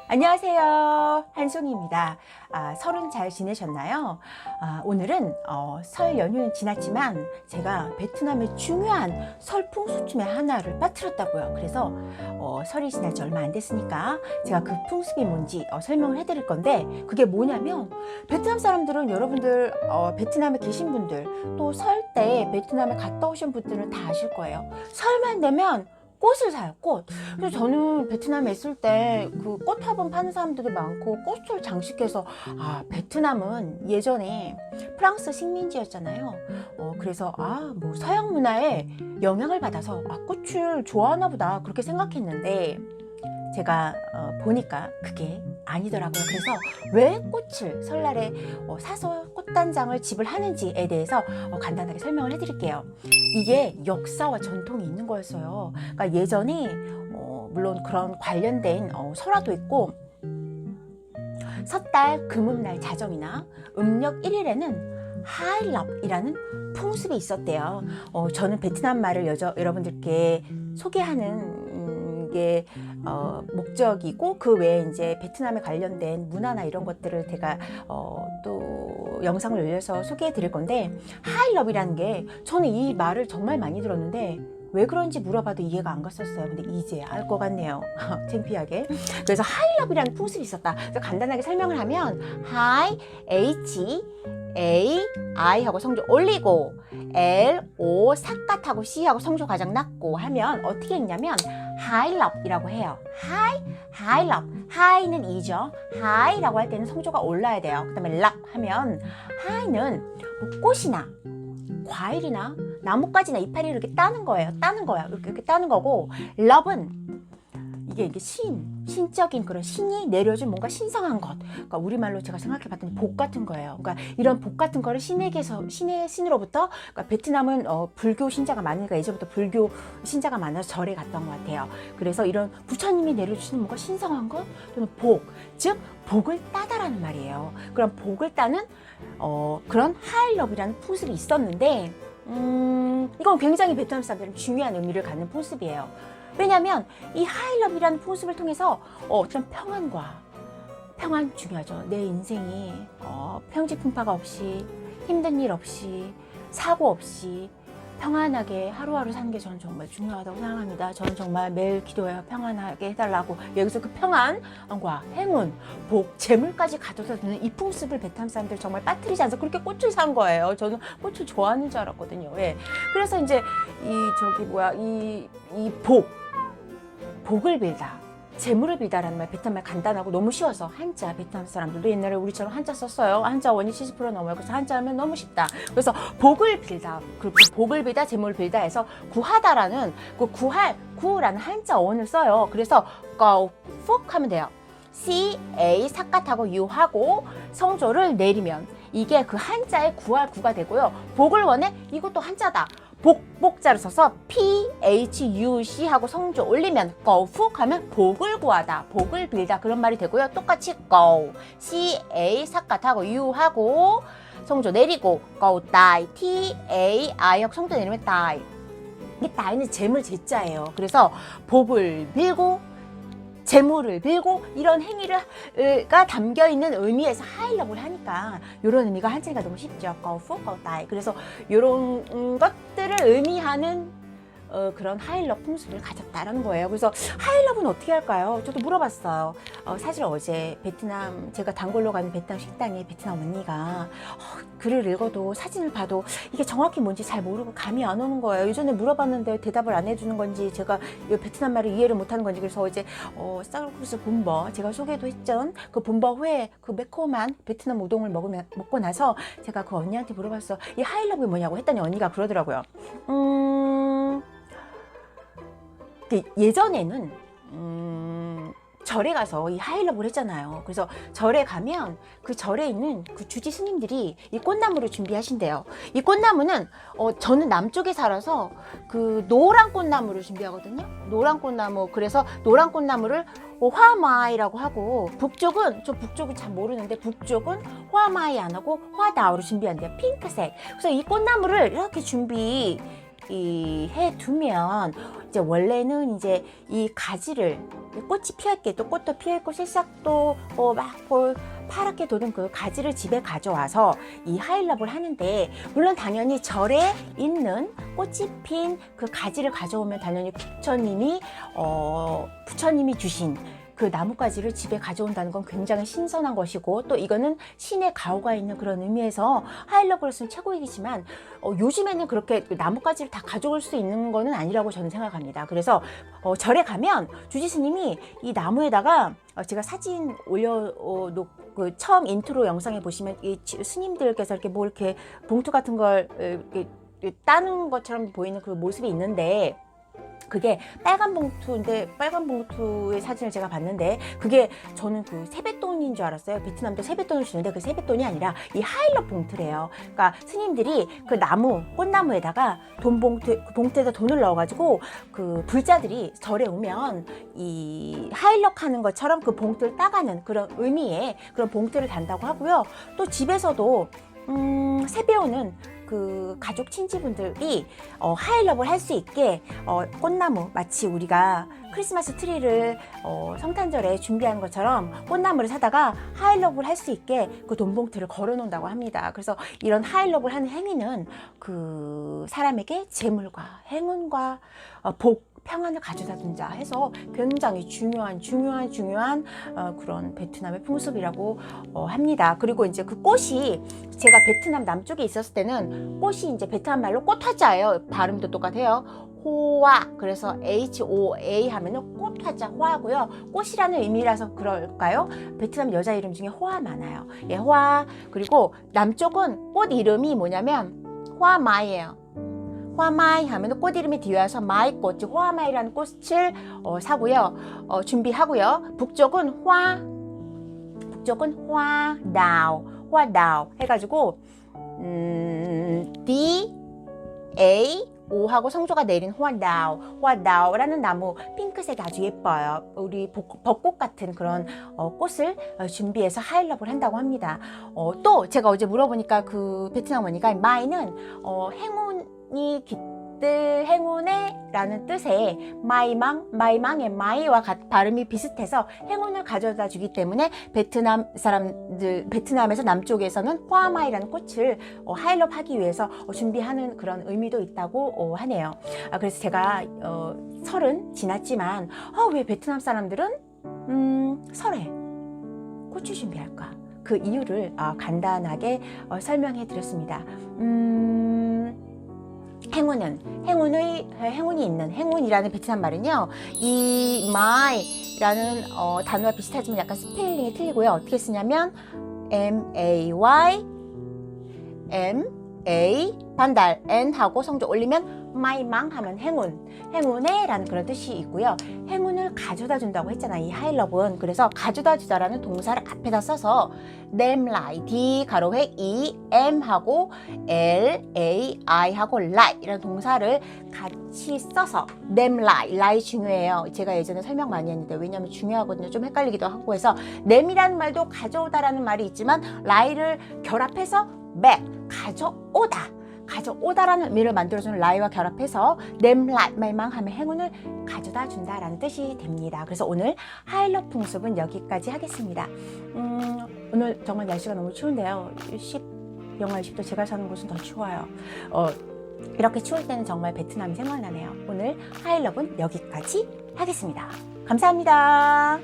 안녕하세요. 한송이입니다. 설은 잘 지내셨나요? 오늘은 설 연휴는 지났지만 제가 베트남의 중요한 설 풍습 중에 하나를 빠뜨렸다고요. 그래서 설이 지난 지 얼마 안 됐으니까 제가 그 풍습이 뭔지 설명을 해드릴 건데, 그게 뭐냐면 베트남 사람들은 여러분들 베트남에 계신 분들, 또 설 때 베트남에 갔다 오신 분들은 다 아실 거예요. 설만 되면 꽃을 사요, 꽃. 그래서 저는 베트남에 있을 때 그 꽃화분 파는 사람들도 많고 꽃을 장식해서, 베트남은 예전에 프랑스 식민지였잖아요. 그래서 뭐 서양 문화에 영향을 받아서 꽃을 좋아하나 보다 그렇게 생각했는데, 제가 보니까 그게 아니더라고요. 그래서 왜 꽃을 설날에 사서 꽃단장을 집을 하는지에 대해서 간단하게 설명을 해드릴게요. 이게 역사와 전통이 있는 거였어요. 그러니까 예전에 물론 그런 관련된 설화도 있고, 섣달 금음날 자정이나 음력 1일에는 하일럽이라는 풍습이 있었대요. 저는 베트남 말을 여러분들께 소개하는 게 목적이고, 그 외에 이제 베트남에 관련된 문화나 이런 것들을 제가 또 영상을 올려서 소개해 드릴 건데, 하일럽이라는 게 저는 이 말을 정말 많이 들었는데 왜 그런지 물어봐도 이해가 안 갔었어요. 근데 이제 알 것 같네요. 창피하게. 그래서 하일럽이라는 풍습이 있었다. 그래서 간단하게 설명을 하면, 하이, H, A, I 하고 성조 올리고, L, O, 삿갓하고 C 하고 성조 가장 낮고 하면 어떻게 읽냐면 하일럽이라고 해요. 하일럽. 하이는 이죠. 하이라고 할 때는 성조가 올라야 돼요. 그 다음에 럽 하면, 하이는 뭐 꽃이나 과일이나 나뭇가지나 이파리를 이렇게 따는 거예요. 이렇게 따는 거고, 럽은 이게 신적인 그런 신이 내려준 뭔가 신성한 것. 그러니까 우리말로 제가 생각해봤더니 복 같은 거예요. 그러니까 이런 복 같은 거를 신의 신으로부터, 그러니까 베트남은 불교 신자가 많으니까 예전부터 불교 신자가 많아서 절에 갔던 것 같아요. 그래서 이런 부처님이 내려주시는 뭔가 신성한 것 또는 복, 즉 복을 따다라는 말이에요. 그런 복을 따는 그런 하일럽이라는 풍습이 있었는데, 이건 굉장히 베트남 사람들은 중요한 의미를 갖는 풍습이에요. 왜냐하면 이 하일럽이라는 풍습을 통해서 어떤 평안 중요하죠. 내 인생이 평지풍파가 없이, 힘든 일 없이, 사고 없이 평안하게 하루하루 사는 게 저는 정말 중요하다고 생각합니다. 저는 정말 매일 기도해요. 평안하게 해달라고. 여기서 그 평안과 행운, 복, 재물까지 가져다 주는 이 풍습을 베트남 사람들 정말 빠뜨리지 않아서 그렇게 꽃을 산 거예요. 저는 꽃을 좋아하는 줄 알았거든요. 예. 그래서 이제 이 복을 빌다, 재물을 빌다라는 말, 베트남 말 간단하고 너무 쉬워서 한자, 베트남 사람들도 옛날에 우리처럼 한자 썼어요. 한자 원이 70% 넘어요. 그래서 한자 하면 너무 쉽다. 그래서 복을 빌다, 그리고 복을 빌다, 재물을 빌다 해서 구하다라는 구라는 한자 원을 써요. 그래서 푹 하면 돼요. C, A, 삿갓하고 U 하고 성조를 내리면 이게 그 한자의 구할 구가 되고요. 복을 원해? 이것도 한자다. 복자를 써서 P, H, U, C 하고 성조 올리면 푹 하면 복을 구하다, 복을 빌다 그런 말이 되고요. 똑같이 C, A, 삿갓하고 U 하고 성조 내리고 다이, T, A, I 하고 성조 내리면 다이. 이 다이는 재물 제자예요. 그래서 복을 빌고 재물을 빌고 이런 행위가 담겨있는 의미에서 하일럽을 하니까 이런 의미가 한자리가 너무 쉽죠. 다이. 그래서 이런 것들을 의미하는 그런 하일럽 풍습을 가졌다라는 거예요. 그래서 하일럽은 어떻게 할까요? 저도 물어봤어요. 사실 어제 베트남, 제가 단골로 가는 베트남 식당에 베트남 언니가 글을 읽어도 사진을 봐도 이게 정확히 뭔지 잘 모르고 감이 안 오는 거예요. 예전에 물어봤는데 대답을 안 해주는 건지, 제가 이 베트남 말을 이해를 못하는 건지. 그래서 어제 쌀국수 본버, 제가 소개도 했던 그 본버 후에 그 매콤한 베트남 우동을 먹고 나서 제가 그 언니한테 물어봤어. 이 하일럽이 뭐냐고 했더니 언니가 그러더라고요. 예전에는 절에 가서 이 하일럽을 했잖아요. 그래서 절에 가면 그 절에 있는 그 주지 스님들이 이 꽃나무를 준비하신대요. 이 꽃나무는 저는 남쪽에 살아서 그 노란 꽃나무를 준비하거든요. 노란 꽃나무. 그래서 노란 꽃나무를 화마이라고 하고, 북쪽은 잘 모르는데 북쪽은 화마이 안 하고 화다오로 준비한대요. 핑크색. 그래서 이 꽃나무를 이렇게 해두면 이제 원래는 이제 이 가지를 꽃이 피할 게 또 꽃도 피어 있고 새싹도 막 파랗게 돋은 그 가지를 집에 가져와서 이 하일럽을 하는데, 물론 당연히 절에 있는 꽃이 핀 그 가지를 가져오면 당연히 부처님이 주신 그 나뭇가지를 집에 가져온다는 건 굉장히 신선한 것이고, 또 이거는 신의 가호가 있는 그런 의미에서 하일럽으로서는 최고이지만 요즘에는 그렇게 나뭇가지를 다 가져올 수 있는 거는 아니라고 저는 생각합니다. 그래서 절에 가면 주지 스님이 이 나무에다가 제가 사진 올려놓고 처음 인트로 영상에 보시면 이 스님들께서 이렇게 뭐 이렇게 봉투 같은 걸 이렇게 따는 것처럼 보이는 그 모습이 있는데, 그게 빨간 봉투인데, 빨간 봉투의 사진을 제가 봤는데 그게 저는 그 세뱃돈인 줄 알았어요. 베트남도 세뱃돈을 주는데 그 세뱃돈이 아니라 이 하일럽 봉투래요. 그러니까 스님들이 그 꽃나무에다가 봉투에다 돈을 넣어가지고 그 불자들이 절에 오면 이 하일럽 하는 것처럼 그 봉투를 따가는 그런 의미의 그런 봉투를 단다고 하고요. 또 집에서도 세배 오는 그 가족 친지분들이 하일럽을 할 수 있게 꽃나무, 마치 우리가 크리스마스 트리를 성탄절에 준비하는 것처럼 꽃나무를 사다가 하일럽을 할 수 있게 그 돈봉투를 걸어 놓는다고 합니다. 그래서 이런 하일럽을 하는 행위는 그 사람에게 재물과 행운과 복, 평안을 가져다 준다 해서 굉장히 중요한 그런 베트남의 풍습이라고 합니다. 그리고 이제 그 꽃이, 제가 베트남 남쪽에 있었을 때는 꽃이 이제 베트남 말로 꽃화자예요. 발음도 똑같아요. 호화. 그래서 HOA 하면은 꽃화자, 호화고요. 꽃이라는 의미라서 그럴까요? 베트남 여자 이름 중에 호화 많아요. 예, 호화. 그리고 남쪽은 꽃 이름이 뭐냐면 호아마이예요. 호아마이 하면 꽃 이름이 뒤에 와서 마이꽃, 즉 호아마이라는 꽃을 사고요. 준비하고요. 북쪽은 화다오 해가지고 D A O 하고 성조가 내린 화다오라는 나무, 핑크색이 아주 예뻐요. 우리 벚꽃 같은 그런 꽃을 준비해서 하일럽을 한다고 합니다. 또 제가 어제 물어보니까 그 베트남 어머니가 마이는 행운이 깃들 행운에 라는 뜻의 마이망의 마이와 발음이 비슷해서 행운을 가져다 주기 때문에 베트남에서 남쪽에서는 호아마이라는 꽃을 하일럽 하기 위해서 준비하는 그런 의미도 있다고 하네요. 그래서 제가 설은 지났지만 왜 베트남 사람들은 설에 꽃을 준비할까? 그 이유를 간단하게 설명해 드렸습니다. 행운이 있는, 행운이라는 베트남 말은요, 이 마이라는 단어와 비슷하지만 약간 스펠링이 틀리고요. 어떻게 쓰냐면 MAY 반달 N 하고 성조 올리면 마이망 하면 행운에 라는 그런 뜻이 있고요. 행운을 가져다 준다고 했잖아, 이 하일럽은. 그래서 가져다 주다라는 동사를 앞에다 써서 đem lại, D 가로획 E M 하고 L A I 하고 lại 이라는 동사를 같이 써서 đem lại, lại 중요해요. 제가 예전에 설명 많이 했는데 왜냐하면 중요하거든요. 좀 헷갈리기도 하고 해서 냄이라는 말도 가져오다라는 말이 있지만 라이를 결합해서 back, 가져오다라는 의미를 만들어주는 라이와 결합해서 냄 라이 말망 하면 행운을 가져다 준다라는 뜻이 됩니다. 그래서 오늘 하일럽 풍습은 여기까지 하겠습니다. 오늘 정말 날씨가 너무 추운데요. 영하 20도, 제가 사는 곳은 더 추워요. 이렇게 추울 때는 정말 베트남이 생각나네요. 오늘 하일럽은 여기까지 하겠습니다. 감사합니다.